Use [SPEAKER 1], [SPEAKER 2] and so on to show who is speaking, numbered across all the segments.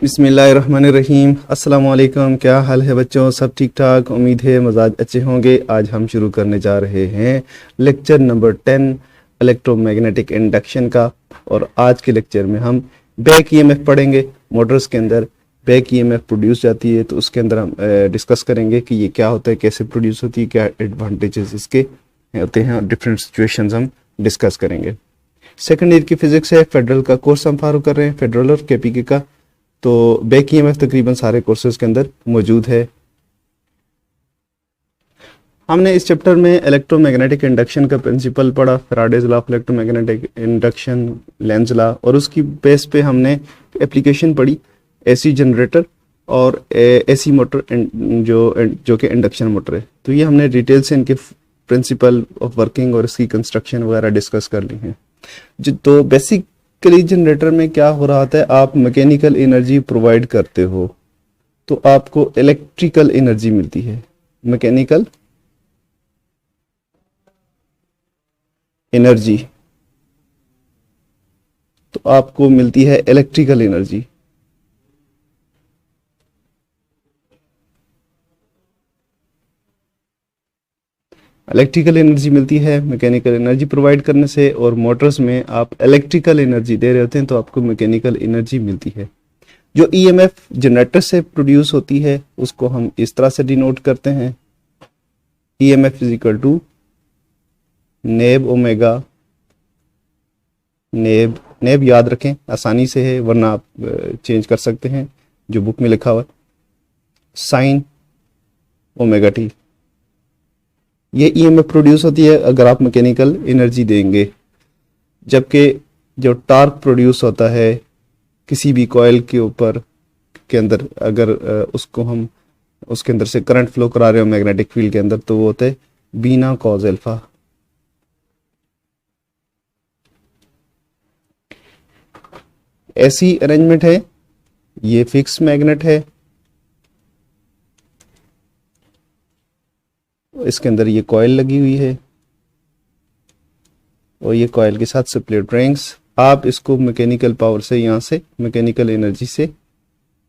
[SPEAKER 1] बिस्मिल्लाहिर्रहमानिर्रहीम। अस्सलाम वालेकुम। क्या हाल है बच्चों? सब ठीक ठाक? उम्मीद है मजाज अच्छे होंगे। आज हम शुरू करने जा रहे हैं लेक्चर नंबर 10 इलेक्ट्रोमैग्नेटिक इंडक्शन का। और आज के लेक्चर में हम बैक ईएमएफ पढ़ेंगे। मोटर्स के अंदर बैक ईएमएफ प्रोड्यूस जाती है, तो उसके अंदर हम डिस्कस करेंगे कि ये क्या होता है, कैसे प्रोड्यूस होती है, क्या एडवांटेजेस इसके होते हैं, और डिफरेंट सिचुएशंस हम डिस्कस करेंगे। सेकेंड ईयर की फिजिक्स है, फेडरल का कोर्स हम फॉलो कर रहे हैं, फेडरल और केपीके का। तो बैक ईएमएफ तकरीबन सारे कोर्सेज के अंदर मौजूद है। हमने इस चैप्टर में इलेक्ट्रोमैग्नेटिक इंडक्शन का प्रिंसिपल पढ़ा, Faraday's law of electromagnetic induction, Lenz law, और उसकी बेस पे हमने एप्लीकेशन पढ़ी एसी जनरेटर और एसी मोटर जो कि इंडक्शन मोटर है। तो ये हमने डिटेल से इनके प्रिंसिपल ऑफ वर्किंग और इसकी कंस्ट्रक्शन वगैरह डिस्कस कर ली हैं। तो बेसिकली जनरेटर में क्या हो रहा था, आप मैकेनिकल एनर्जी प्रोवाइड करते हो तो आपको इलेक्ट्रिकल एनर्जी मिलती है। मैकेनिकल एनर्जी तो आपको मिलती है इलेक्ट्रिकल एनर्जी। इलेक्ट्रिकल एनर्जी मिलती है मैकेनिकल एनर्जी प्रोवाइड करने से, और मोटर्स में आप इलेक्ट्रिकल एनर्जी दे रहे होते हैं तो आपको मैकेनिकल एनर्जी मिलती है। जो ईएमएफ जनरेटर से प्रोड्यूस होती है उसको हम इस तरह से डिनोट करते हैं, ईएमएफ इज इक्वल टू नेब ओमेगा। नेब याद रखें, आसानी से है, वरना आप चेंज कर सकते हैं जो बुक में लिखा हुआ है, साइन ओमेगा टी। ये ईएमएफ प्रोड्यूस होती है अगर आप मैकेनिकल एनर्जी देंगे। जबकि जो टार्क प्रोड्यूस होता है किसी भी कॉइल के ऊपर के अंदर, अगर उसको हम उसके अंदर से करंट फ्लो करा रहे हो मैग्नेटिक फील्ड के अंदर, तो वो होता है बीना कॉज अल्फा। ऐसी अरेंजमेंट है, ये फिक्स मैग्नेट है, इसके अंदर ये कॉइल लगी हुई है और ये कॉइल के साथ स्प्लिट रिंग्स। आप इसको मैकेनिकल पावर से, यहाँ से मैकेनिकल एनर्जी से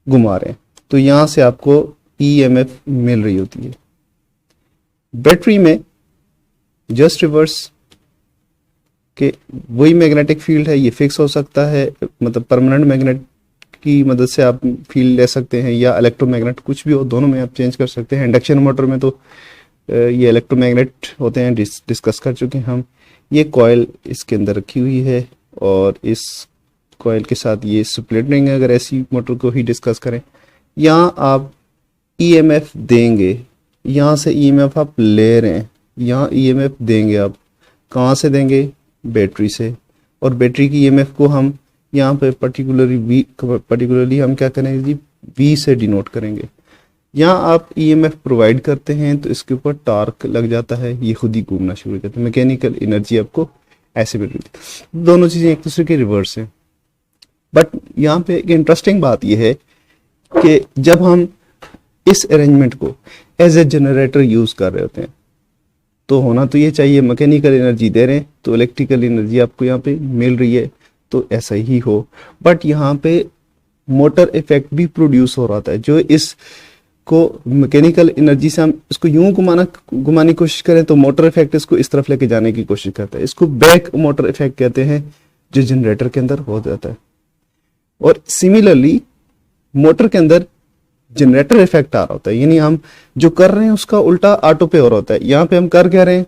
[SPEAKER 1] घुमा रहे हैं, तो यहाँ से आपको ईएमएफ मिल रही होती है। बैटरी में जस्ट रिवर्स के वही मैग्नेटिक फील्ड है, ये फिक्स हो सकता है, मतलब परमानेंट मैग्नेट की मदद से आप फील्ड ले सकते हैं, या इलेक्ट्रोमैग्नेट, कुछ भी हो, दोनों में आप चेंज कर सकते हैं। इंडक्शन मोटर में तो ये इलेक्ट्रोमैग्नेट होते हैं, डिस्कस कर चुके हैं हम। ये कॉइल इसके अंदर रखी हुई है और इस कॉइल के साथ ये स्प्लिट रिंग है, अगर ऐसी मोटर को ही डिस्कस करें। यहाँ आप ईएमएफ देंगे, यहाँ से ईएमएफ आप ले रहे हैं, यहाँ ईएमएफ देंगे आप कहाँ से देंगे? बैटरी से। और बैटरी की ईएमएफ को हम यहाँ पे पर्टिकुलरली हम क्या करेंगे जी, वी से डिनोट करेंगे। यहाँ आप ईएमएफ प्रोवाइड करते हैं तो इसके ऊपर टार्क लग जाता है, ये खुद ही घूमना शुरू हो जाता है, मैकेनिकल एनर्जी आपको ऐसे मिलती है। दोनों चीजें एक दूसरे के रिवर्स हैं। बट यहाँ पे एक इंटरेस्टिंग बात यह है कि जब हम इस अरेंजमेंट को एज ए जनरेटर यूज कर रहे होते हैं तो होना तो ये चाहिए, मैकेनिकल एनर्जी दे रहे हैं तो इलेक्ट्रिकल एनर्जी आपको यहाँ पे मिल रही है, तो ऐसा ही हो। बट यहाँ पे मोटर इफेक्ट भी प्रोड्यूस हो रहा था, जो इस को मैकेनिकल एनर्जी से हम इसको यूं घुमाने की कोशिश करें तो मोटर इफेक्ट इसको इस तरफ लेके जाने की कोशिश करता है। इसको बैक मोटर इफेक्ट कहते हैं, जो जनरेटर के अंदर हो जाता है। और सिमिलरली मोटर के अंदर जनरेटर इफेक्ट आ रहा होता है, यानी हम जो कर रहे हैं उसका उल्टा ऑटो पे हो रहा होता है। यहाँ पे हम कर क्या रहे हैं,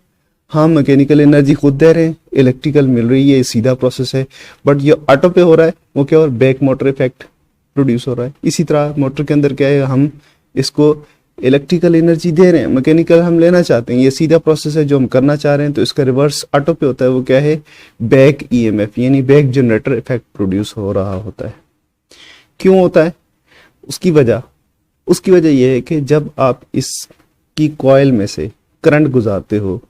[SPEAKER 1] हम मैकेनिकल एनर्जी खुद दे रहे हैं, इलेक्ट्रिकल मिल रही है, सीधा प्रोसेस है। बट ये ऑटो पे हो रहा है, वो क्या, और बैक मोटर इफेक्ट प्रोड्यूस हो रहा है। इसी तरह मोटर के अंदर क्या है, हम इसको इलेक्ट्रिकल एनर्जी दे रहे हैं, मैकेनिकल हम लेना चाहते हैं, ये सीधा प्रोसेस है जो हम करना चाह रहे हैं, तो इसका रिवर्स ऑटो पे होता है, वो क्या है, बैक ईएमएफ, यानी बैक जनरेटर इफेक्ट प्रोड्यूस हो रहा होता है। क्यों होता है? उसकी वजह यह है कि जब आप इसकी कॉइल में से करंट गुजारते हो,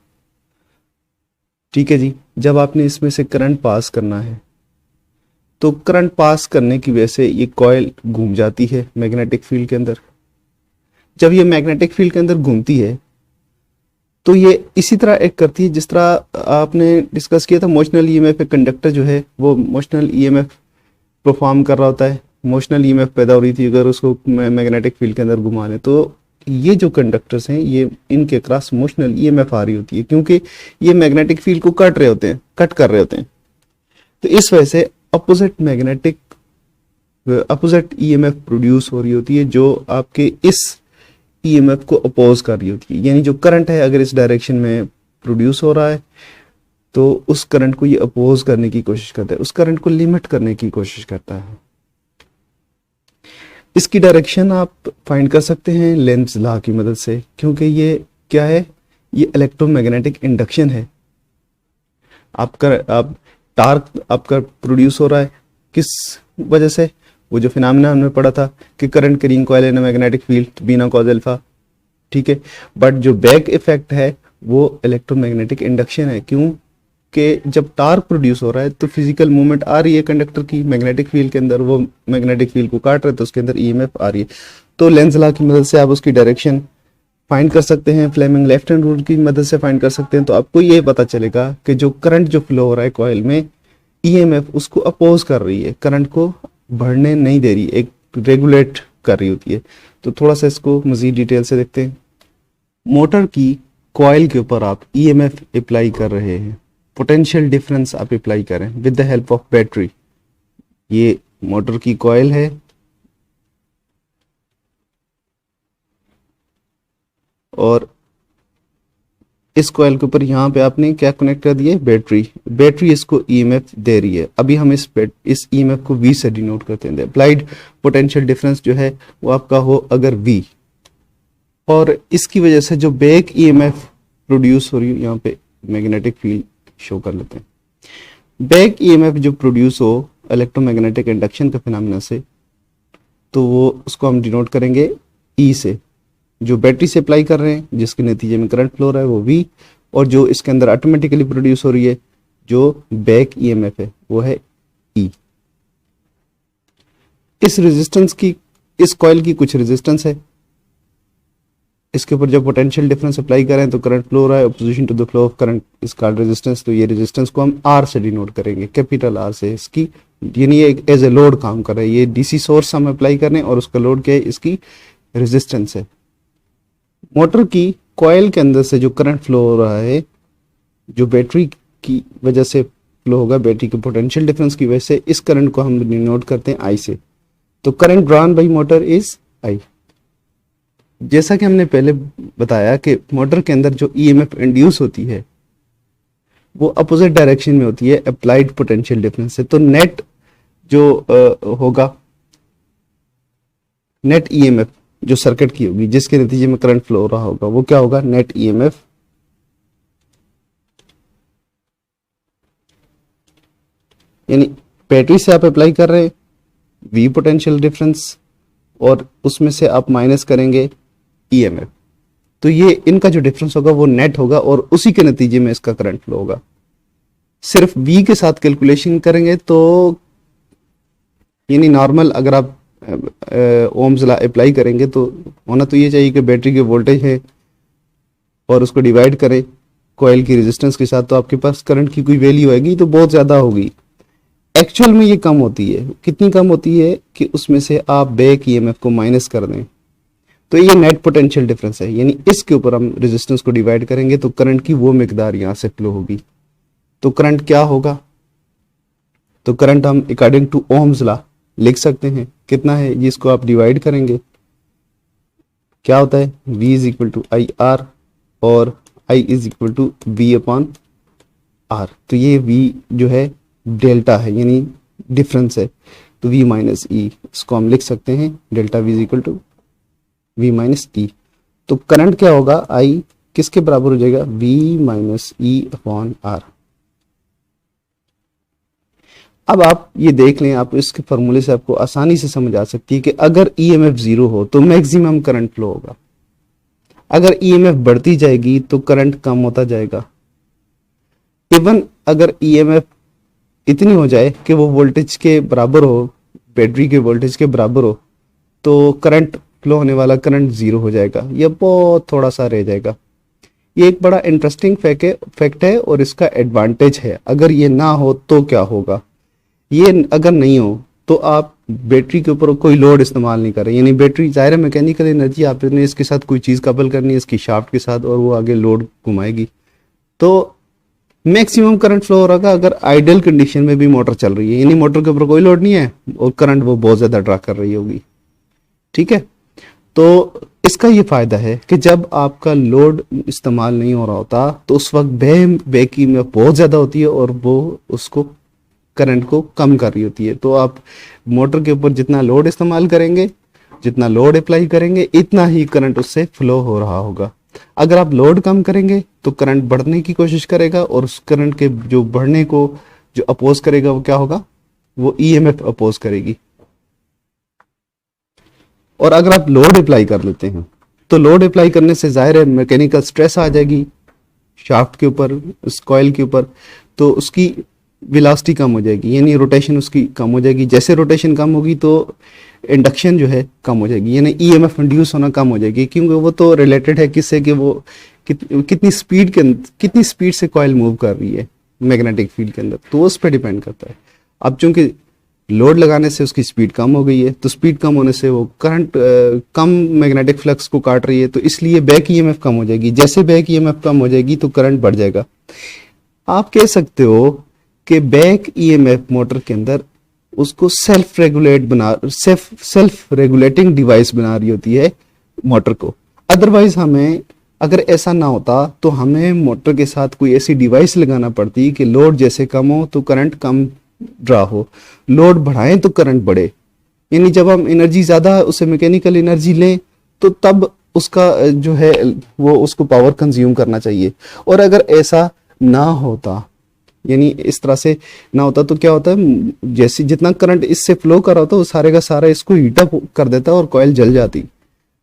[SPEAKER 1] ठीक है जी, जब आपने इसमें से करंट पास करना है तो करंट पास करने की वजह से ये कॉइल घूम जाती है मैग्नेटिक फील्ड के अंदर। जब ये मैग्नेटिक फील्ड के अंदर घूमती है तो ये इसी तरह एक करती है जिस तरह आपने डिस्कस किया था मोशनल ईएमएफ। कंडक्टर जो है वो मोशनल ईएमएफ परफॉर्म कर रहा होता है, मोशनल ईएमएफ पैदा हो रही थी, अगर उसको मैग्नेटिक फील्ड के अंदर घुमा लें तो ये जो कंडक्टर्स हैं ये इनके क्रॉस मोशनल ईएमएफ आ रही होती है, क्योंकि ये मैग्नेटिक फील्ड को कट कर रहे होते हैं। तो इस वजह से अपोजिट ईएमएफ प्रोड्यूस हो रही होती है, जो आपके इस ईएमएफ को अपोज कर रही होती है। यानी जो करंट है अगर इस डायरेक्शन में प्रोड्यूस हो रहा है तो उस करंट को ये अपोज करने की कोशिश करता है, उस करंट को लिमिट करने की कोशिश करता है। इसकी डायरेक्शन आप फाइंड कर सकते हैं लेंज लॉ की मदद से, क्योंकि ये क्या है, ये इलेक्ट्रोमैग्नेटिक इंडक्शन है। टार्क आपका प्रोड्यूस हो रहा है किस वजह से, वो जो फिनोमेना हमने पढ़ा था कि current carrying coil in magnetic field बिना कॉज अल्फा, ठीक है। बट जो बैक इफेक्ट है वो इलेक्ट्रोमैग्नेटिक इंडक्शन है, क्यों कि जब टार्क प्रोड्यूस हो रहा है तो फिजिकल मूवमेंट आ रही है कंडक्टर की मैग्नेटिक फील्ड के अंदर, वो मैग्नेटिक फील्ड को काट रहे हैं तो उसके अंदर ईएमएफ आ रही है। तो लेंज लॉ की मदद से आप उसकी डायरेक्शन फाइंड कर सकते हैं, फ्लेमिंग लेफ्ट हैंड रूल की मदद से फाइंड कर सकते हैं। तो आपको ये पता चलेगा कि जो करंट जो फ्लो हो रहा है कॉइल में, ईएमएफ उसको अपोज कर रही है, करंट को बढ़ने नहीं दे रही, एक रेगुलेट कर रही होती है। तो थोड़ा सा इसको मजीद डिटेल से देखते हैं। मोटर की कॉइल के ऊपर आप ईएमएफ अप्लाई कर रहे हैं, पोटेंशियल डिफरेंस आप अप्लाई करें with the help of battery. ये मोटर की कॉइल है और इस कॉइल के ऊपर यहाँ पे आपने क्या कनेक्ट कर दिया, बैटरी इसको ईएमएफ दे रही है। अभी हम इस ईएमएफ को V से डिनोट करते हैं। अप्लाइड पोटेंशियल डिफरेंस जो है वो आपका हो अगर V, और इसकी वजह से जो बैक ईएमएफ प्रोड्यूस हो रही है, यहाँ पे मैग्नेटिक फील्ड शो कर लेते हैं। बैक ईएमएफ जो प्रोड्यूस हो इलेक्ट्रोमैग्नेटिक इंडक्शन के फिनोमेना से, तो वो उसको हम डिनोट करेंगे E से। जो बैटरी से अप्लाई कर रहे हैं जिसके नतीजे में करंट फ्लो हो रहा है वो V, और जो इसके अंदर ऑटोमेटिकली प्रोड्यूस हो रही है जो बैक ईएमएफ है वो है E। इस रेजिस्टेंस की, इस कॉइल की कुछ रेजिस्टेंस है, इसके ऊपर जब पोटेंशियल डिफरेंस अप्लाई करें तो करंट फ्लो हो रहा है, opposition to the flow of current is called resistance. तो ये रेजिस्टेंस को हम R से डिनोट करेंगे, कैपिटल R से। इसकी यानी ये एज ए लोड काम कर रहा है, ये डीसी सोर्स हम अप्लाई कर रहे हैं और उसका लोड क्या है, इसकी रेजिस्टेंस है। मोटर की कॉइल के अंदर से जो करंट फ्लो हो रहा है, जो बैटरी की वजह से फ्लो होगा, बैटरी के पोटेंशियल डिफरेंस की वजह से, इस करंट को हम डिनोट करते हैं I से। तो current drawn by motor is I। जैसा कि हमने पहले बताया कि मोटर के अंदर जो ईएमएफ इंड्यूस होती है वो अपोजिट डायरेक्शन में होती है अप्लाइड पोटेंशियल डिफरेंस से। तो नेट जो होगा, नेट ईएमएफ जो सर्किट की होगी जिसके नतीजे में करंट फ्लो हो रहा होगा, वो क्या होगा, नेट ईएमएफ यानी बैटरी से आप अप्लाई कर रहे हैं V पोटेंशियल डिफरेंस और उसमें से आप माइनस करेंगे ईएमएफ, तो ये इनका जो डिफरेंस होगा वो नेट होगा और उसी के नतीजे में इसका करंट फ्लो होगा। सिर्फ V के साथ कैलकुलेशन करेंगे तो यानी नॉर्मल अगर आप ओम्स लॉ अप्लाई करेंगे तो होना तो ये चाहिए कि बैटरी के वोल्टेज है और उसको डिवाइड करें कॉइल की रेजिस्टेंस के साथ, तो आपके पास करंट की कोई वैल्यू आएगी तो बहुत ज़्यादा होगी। एक्चुअल में ये कम होती है, कितनी कम होती है कि उसमें से आप बैक ईएमएफ को माइनस कर दें, तो ये नेट पोटेंशियल डिफरेंस है। यानी इसके ऊपर हम रेजिस्टेंस को डिवाइड करेंगे तो करंट की वो मिकदार यहाँ से फ्लो होगी। तो करंट क्या होगा, तो करंट हम अकॉर्डिंग टू ओम्स लॉ लिख सकते हैं, कितना है जिसको आप डिवाइड करेंगे क्या होता है, V is equal to I R और I is equal to V upon R। तो ये V जो है डेल्टा है यानी डिफरेंस है, तो V माइनस E इसको हम लिख सकते हैं delta V is equal to V minus E। तो करंट क्या होगा, I किसके बराबर हो जाएगा, V minus E upon R। अब आप ये देख लें, आप इसके फॉर्मूले से आपको आसानी से समझ आ सकती है कि अगर ईएमएफ 0 हो तो मैक्सिमम करंट फ्लो होगा, अगर ईएमएफ बढ़ती जाएगी तो करंट कम होता जाएगा। इवन अगर ईएमएफ इतनी हो जाए कि वो वोल्टेज के बराबर हो, बैटरी के वोल्टेज के बराबर हो, तो करंट फ्लो होने वाला करंट 0 हो जाएगा, यह बहुत थोड़ा सा रह जाएगा। ये एक बड़ा इंटरेस्टिंग फैक्ट है और इसका एडवांटेज है। अगर ये ना हो तो क्या होगा, ये अगर नहीं हो तो आप बैटरी के ऊपर कोई लोड इस्तेमाल नहीं कर रहे, यानी बैटरी जाहिर है मैकेनिकल एनर्जी आपने इसके साथ कोई चीज़ कपल करनी है इसकी शाफ्ट के साथ और वो आगे लोड घुमाएगी, तो मैक्सिमम करंट फ्लो हो रहा है अगर आइडियल कंडीशन में भी मोटर चल रही है, यानी मोटर के ऊपर कोई लोड नहीं है और करंट वो बहुत ज़्यादा ड्रा कर रही होगी। ठीक है, तो इसका ये फायदा है कि जब आपका लोड इस्तेमाल नहीं हो रहा होता तो उस वक्त बैकी में बहुत ज़्यादा होती है और वो उसको करंट को कम कर रही होती है। तो आप मोटर के ऊपर जितना लोड इस्तेमाल करेंगे, जितना लोड अप्लाई करेंगे, इतना ही करंट उससे फ्लो हो रहा होगा। अगर आप लोड कम करेंगे तो करंट बढ़ने की कोशिश करेगा और उस करंट के जो बढ़ने को जो अपोज करेगा वो क्या होगा, वो ईएमएफ अपोज करेगी। और अगर आप लोड अप्लाई कर लेते हैं तो लोड अप्लाई करने से जाहिर है मैकेनिकल स्ट्रेस आ जाएगी शाफ्ट के ऊपर, उस कॉइल के ऊपर, तो उसकी वेलोसिटी कम हो जाएगी, यानी रोटेशन उसकी कम हो जाएगी। जैसे रोटेशन कम होगी तो इंडक्शन जो है कम हो जाएगी, यानी ईएमएफ इंड्यूस होना कम हो जाएगी, क्योंकि वो तो रिलेटेड है किससे कि वो कितनी स्पीड से कॉइल मूव कर रही है मैग्नेटिक फील्ड के अंदर, तो उस पर डिपेंड करता है। अब चूंकि लोड लगाने से उसकी स्पीड कम हो गई है, तो स्पीड कम होने से वो करंट कम मैग्नेटिक फ्लक्स को काट रही है, तो इसलिए बैक ईएमएफ कम हो जाएगी। जैसे बैक ईएमएफ कम हो जाएगी तो करंट बढ़ जाएगा। आप कह सकते हो कि बैक ईएमएफ मोटर के अंदर उसको सेल्फ रेगुलेटिंग डिवाइस बना रही होती है मोटर को। अदरवाइज हमें अगर ऐसा ना होता तो हमें मोटर के साथ कोई ऐसी डिवाइस लगाना पड़ती कि लोड जैसे कम हो तो करंट कम ड्रा हो, लोड बढ़ाएं तो करंट बढ़े। यानी जब हम एनर्जी ज्यादा उसे मैकेनिकल एनर्जी लें तो तब उसका जो है वो उसको पावर कंज्यूम करना चाहिए। और अगर ऐसा ना होता, यानी इस तरह से ना होता, तो क्या होता है, जैसे जितना करंट इससे फ्लो कर रहा होता है वो सारे का सारा इसको हीट अप कर देता और कॉइल जल जाती,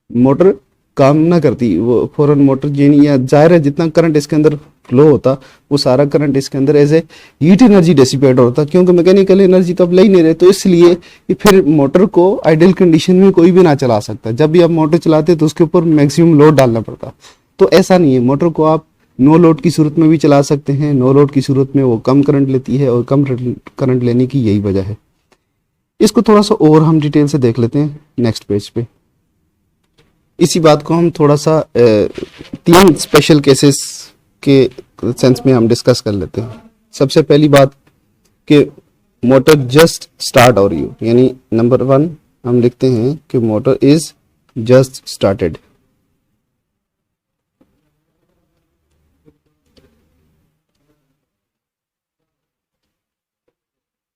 [SPEAKER 1] मोटर काम ना करती, वो फौरन मोटर यानी या जाहिर है जितना करंट इसके अंदर फ्लो होता वो सारा करंट इसके अंदर as a heat energy dissipate होता, क्योंकि मैकेनिकल एनर्जी तो अब ले ही नहीं रहे। तो इसलिए फिर मोटर को आइडियल कंडीशन में कोई भी ना चला सकता, जब भी आप मोटर चलाते तो उसके ऊपर मैक्सिमम लोड डालना पड़ता। तो ऐसा नहीं है, मोटर को आप नो लोड की सूरत में भी चला सकते हैं। नो लोड की सूरत में वो कम करंट लेती है और कम करंट लेने की यही वजह है। इसको थोड़ा सा और हम डिटेल से देख लेते हैं नेक्स्ट पेज पे। इसी बात को हम थोड़ा सा 3 स्पेशल केसेस के सेंस में हम डिस्कस कर लेते हैं। सबसे पहली बात कि मोटर जस्ट स्टार्ट हो रही हो, यानी नंबर 1 हम लिखते हैं कि motor is just started.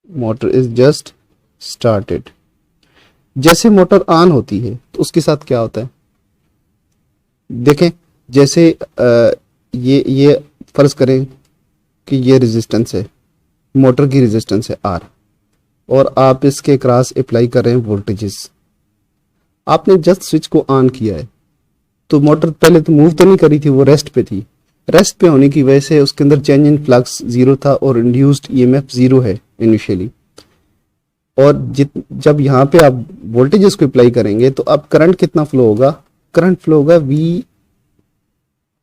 [SPEAKER 1] Motor is just started. जैसे मोटर ऑन होती है तो उसके साथ क्या होता है, देखें जैसे ये फर्ज करें कि ये रेजिस्टेंस है, मोटर की रेजिस्टेंस है R, और आप इसके क्रॉस अप्लाई कर रहे हैं वोल्टेजेस। आपने जस्ट स्विच को ऑन किया है तो मोटर पहले तो मूव तो नहीं करी थी, वो रेस्ट पे थी। रेस्ट पे होने की वजह से उसके अंदर चेंज इन फ्लक्स 0 था और इंड्यूस्ड ईएमएफ 0 है इनिशियली। और जब यहाँ पे आप वोल्टेजेस को अप्लाई करेंगे तो अब करंट कितना फ्लो होगा, करंट फ्लो होगा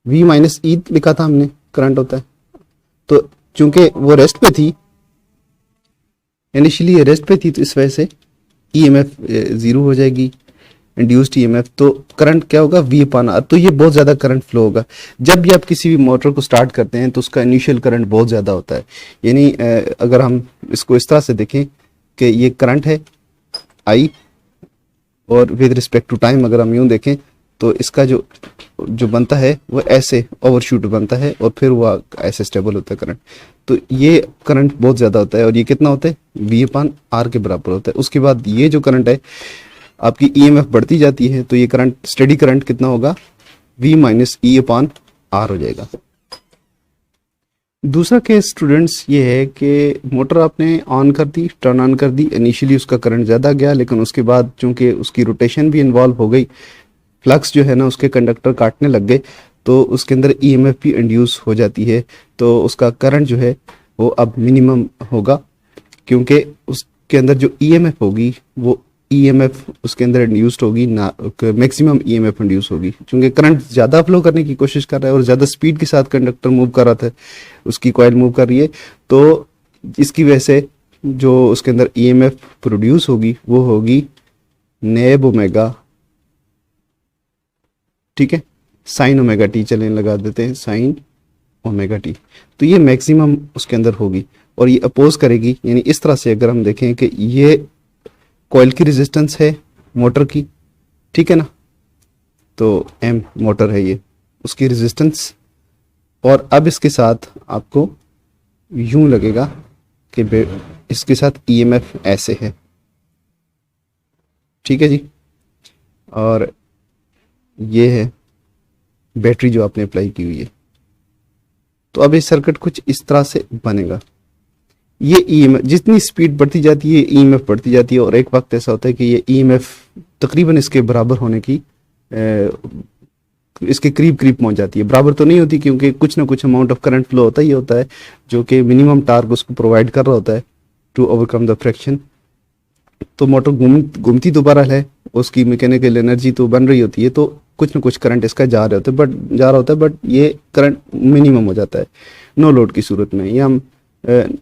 [SPEAKER 1] V माइनस ई लिखा था हमने, करंट होता है। तो चूंकि वो रेस्ट पे थी, इनिशियली रेस्ट पे थी, तो इस वजह से ईएमएफ 0 हो जाएगी, इंड्यूस्ड ईएमएफ, तो करंट क्या होगा V/R। तो ये बहुत ज्यादा करंट फ्लो होगा। जब भी आप किसी भी मोटर को स्टार्ट करते हैं तो उसका इनिशियल करंट बहुत ज्यादा होता है। यानी अगर हम इसको इस तरह से देखें कि ये करंट है I, और विद रिस्पेक्ट टू टाइम अगर हम यूं देखें तो इसका जो बनता है वो ऐसे ओवरशूट बनता है और फिर वो ऐसे स्टेबल होता है करंट। तो ये करंट बहुत ज्यादा होता है और ये कितना होता है V/R के बराबर होता है। उसके बाद ये जो करंट है आपकी ईएमएफ बढ़ती जाती है तो ये करंट स्टेडी करंट कितना होगा V माइनस E/R हो जाएगा। दूसरा केस स्टूडेंट्स ये है कि मोटर आपने ऑन कर दी, टर्न ऑन कर दी, इनिशियली उसका करंट ज़्यादा गया, लेकिन उसके बाद चूंकि उसकी रोटेशन भी इन्वॉल्व हो गई, फ्लक्स जो है ना उसके कंडक्टर काटने लग गए, तो उसके अंदर ईएमएफ भी इंड्यूस हो जाती है। तो उसका करंट जो है वो अब मिनिमम होगा, क्योंकि उसके अंदर जो ईएमएफ होगी वो ईएमएफ उसके अंदर इंड्यूस्ड होगी ना, मैक्सिमम ईएमएफ इंड्यूस होगी। क्योंकि करंट ज़्यादा फ्लो करने की कोशिश कर रहा है और ज़्यादा स्पीड के साथ कंडक्टर मूव कर रहा था, उसकी कॉइल मूव कर रही है, तो इसकी वजह से जो उसके अंदर ईएमएफ प्रोड्यूस होगी वो होगी नेब ओमेगा, ठीक है, साइन ओमेगा टी, चलें लगा देते हैं साइन ओमेगा टी। तो ये मैक्सिमम उसके अंदर होगी और ये अपोज करेगी, यानी इस तरह से अगर हम देखें कि ये कॉइल की रेजिस्टेंस है मोटर की, ठीक है ना, तो एम मोटर है ये उसकी रेजिस्टेंस, और अब इसके साथ आपको यूं लगेगा कि इसके साथ ईएमएफ ऐसे है, ठीक है जी, और ये है बैटरी जो आपने अप्लाई की हुई है। तो अब ये सर्किट कुछ इस तरह से बनेगा। ये ईएमएफ जितनी स्पीड बढ़ती जाती है ईएमएफ बढ़ती जाती है, और एक वक्त ऐसा होता है कि ये ईएमएफ तकरीबन इसके बराबर होने की इसके करीब करीब पहुंच जाती है। बराबर तो नहीं होती क्योंकि कुछ ना कुछ अमाउंट ऑफ करंट फ्लो होता ही होता है जो कि मिनिमम टार्क उसको प्रोवाइड कर रहा होता है टू ओवरकम द फ्रैक्शन। तो मोटर घूमती तो बहरहाल है, उसकी मैकेनिकल एनर्जी तो बन रही होती है, तो कुछ ना कुछ करंट इसका जा रहा होता है, बट ये करंट मिनिमम हो जाता है नो लोड की सूरत में। ये हम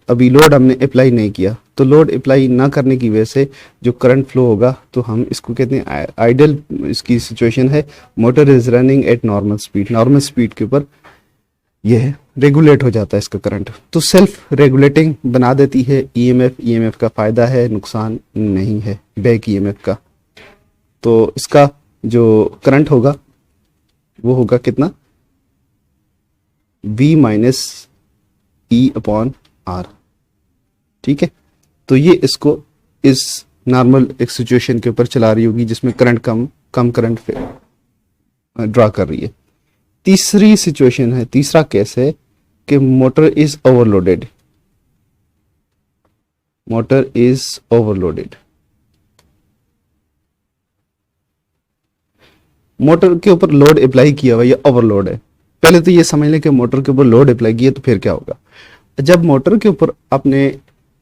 [SPEAKER 1] अभी लोड हमने अप्लाई नहीं किया, तो लोड अप्लाई ना करने की वजह से जो करंट फ्लो होगा तो हम इसको कहते हैं आइडल। इसकी सिचुएशन है motor is running at normal speed, normal speed के ऊपर यह रेगुलेट हो जाता है इसका करंट, तो सेल्फ रेगुलेटिंग बना देती है ईएमएफ। ईएमएफ का फायदा है, नुकसान नहीं है बैक ईएमएफ का। तो इसका जो करंट होगा वो होगा कितना, V minus E upon R, ठीक है। तो ये इसको इस नॉर्मल एक सिचुएशन के ऊपर चला रही होगी जिसमें करंट कम करंट ड्रा कर रही है। तीसरी सिचुएशन है, तीसरा केस है कि motor is overloaded, motor is overloaded. Motor के ऊपर लोड अप्लाई किया हुआ या ओवरलोड है। पहले तो ये समझ लें कि मोटर के ऊपर लोड अप्लाई किया तो फिर क्या होगा। जब मोटर के ऊपर आपने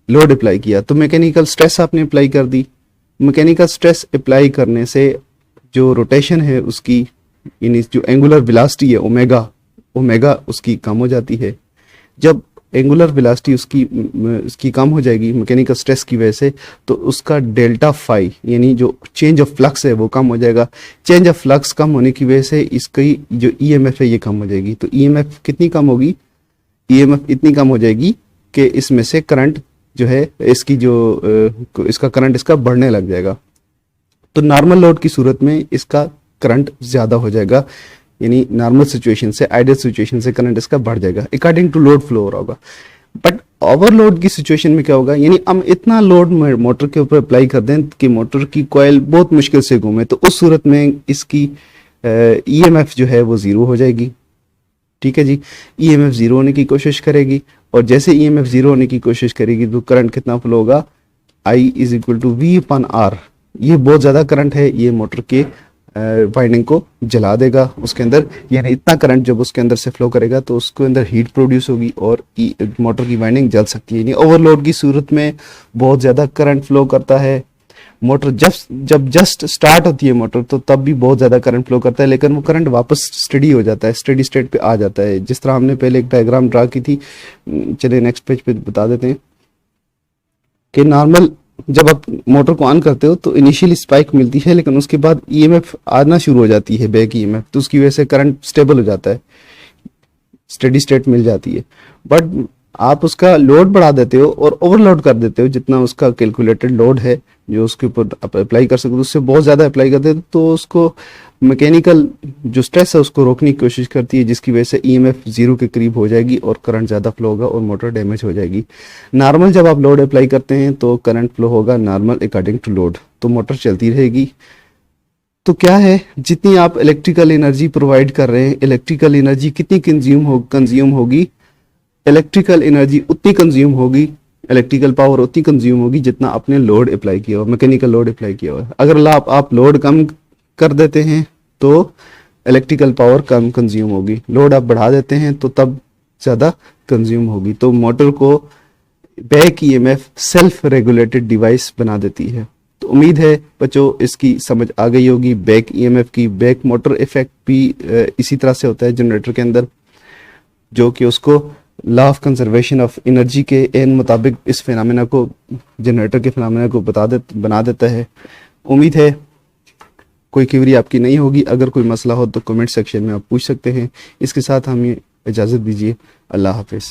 [SPEAKER 1] लोड अप्लाई किया तो मैकेनिकल स्ट्रेस आपने अप्लाई कर दी। मैकेनिकल स्ट्रेस अप्लाई करने से जो रोटेशन है उसकी, यानी जो एंगुलर वेलोसिटी है ओमेगा उसकी कम हो जाती है। जब एंगुलर वेलोसिटी उसकी कम हो जाएगी मैकेनिकल स्ट्रेस की वजह से, तो उसका डेल्टा फाई यानी जो चेंज ऑफ फ्लक्स है वो कम हो जाएगा। चेंज ऑफ फ्लक्स कम होने की वजह से इसकी जो ईएमएफ है ये कम हो जाएगी। तो ईएमएफ कितनी कम होगी, ईएमएफ इतनी कम हो जाएगी कि इसमें से करंट जो है इसकी जो इसका करंट इसका बढ़ने लग जाएगा। तो नॉर्मल लोड की सूरत में इसका करंट ज्यादा हो जाएगा, यानी नॉर्मल सिचुएशन से आइडियल सिचुएशन से करंट इसका बढ़ जाएगा अकॉर्डिंग टू लोड फ्लो हो रहा होगा। बट ओवरलोड की सिचुएशन में क्या होगा, यानी हम इतना लोड मोटर के ऊपर अप्लाई कर दें कि मोटर की कॉइल बहुत मुश्किल से घूमे, तो उस सूरत में इसकी ईएमएफ जो है वो जीरो हो जाएगी, ठीक है जी। ईएमएफ जीरो होने की कोशिश करेगी, और जैसे ईएमएफ जीरो होने की कोशिश करेगी तो करंट कितना फ्लो होगा, I is equal to V upon R। ये बहुत ज्यादा करंट है, ये मोटर के वाइंडिंग को जला देगा उसके अंदर, यानी इतना करंट जब उसके अंदर से फ्लो करेगा तो उसके अंदर हीट प्रोड्यूस होगी और मोटर की वाइंडिंग जल सकती है। यानी ओवरलोड की सूरत में बहुत ज़्यादा करंट फ्लो करता है। मोटर जब जस्ट स्टार्ट होती है मोटर तो तब भी बहुत ज़्यादा करंट फ्लो करता है, लेकिन वो करंट वापस स्टडी हो जाता है, स्टडी स्टेट पे आ जाता है। जिस तरह हमने पहले एक डायग्राम ड्रा की थी, चलिए नेक्स्ट पेज पे बता देते हैं कि नॉर्मल जब आप मोटर को ऑन करते हो तो इनिशियली स्पाइक मिलती है, लेकिन उसके बाद ईएमएफ आना शुरू हो जाती है बैक ईएमएफ, तो उसकी वजह से करंट स्टेबल हो जाता है, स्टेडी स्टेट मिल जाती है। बट आप उसका लोड बढ़ा देते हो और ओवरलोड कर देते हो, जितना उसका कैलकुलेटेड लोड है जो उसके ऊपर आप अप्लाई कर सकते हो उससे बहुत ज़्यादा अप्लाई कर देते हो, तो उसको मैकेनिकल जो स्ट्रेस है उसको रोकने की कोशिश करती है, जिसकी वजह से ईएमएफ जीरो के करीब हो जाएगी और करंट ज़्यादा फ्लो होगा और मोटर डैमेज हो जाएगी। नॉर्मल जब आप लोड अप्लाई करते हैं तो करंट फ्लो होगा नॉर्मल अकॉर्डिंग टू लोड, तो मोटर चलती रहेगी। तो क्या है, जितनी आप इलेक्ट्रिकल एनर्जी प्रोवाइड कर रहे हैं, इलेक्ट्रिकल एनर्जी कितनी कंज्यूम होगी, इलेक्ट्रिकल एनर्जी उतनी कंज्यूम होगी, इलेक्ट्रिकल पावर उतनी कंज्यूम होगी जितना आपने लोड अप्लाई किया हो, मैकेनिकल लोड अप्लाई किया हो। अगर आप लोड कम कर देते हैं तो इलेक्ट्रिकल पावर कम कंज्यूम होगी, लोड आप बढ़ा देते हैं तो तब ज़्यादा कंज्यूम होगी। तो मोटर को back EMF self regulated device बना देती है। तो उम्मीद है बच्चों इसकी समझ आ गई होगी। बैक ईएमएफ की बैक मोटर इफेक्ट भी इसी तरह से होता है जनरेटर के अंदर, जो कि उसको law of conservation of energy के एन मुताबिक इस फिनोमेना को, जनरेटर के फिनोमेना को बना देता है। उम्मीद है कोई क्वेरी आपकी नहीं होगी। अगर कोई मसला हो तो कमेंट सेक्शन में आप पूछ सकते हैं। इसके साथ हमें इजाज़त दीजिए। अल्लाह हाफिज़।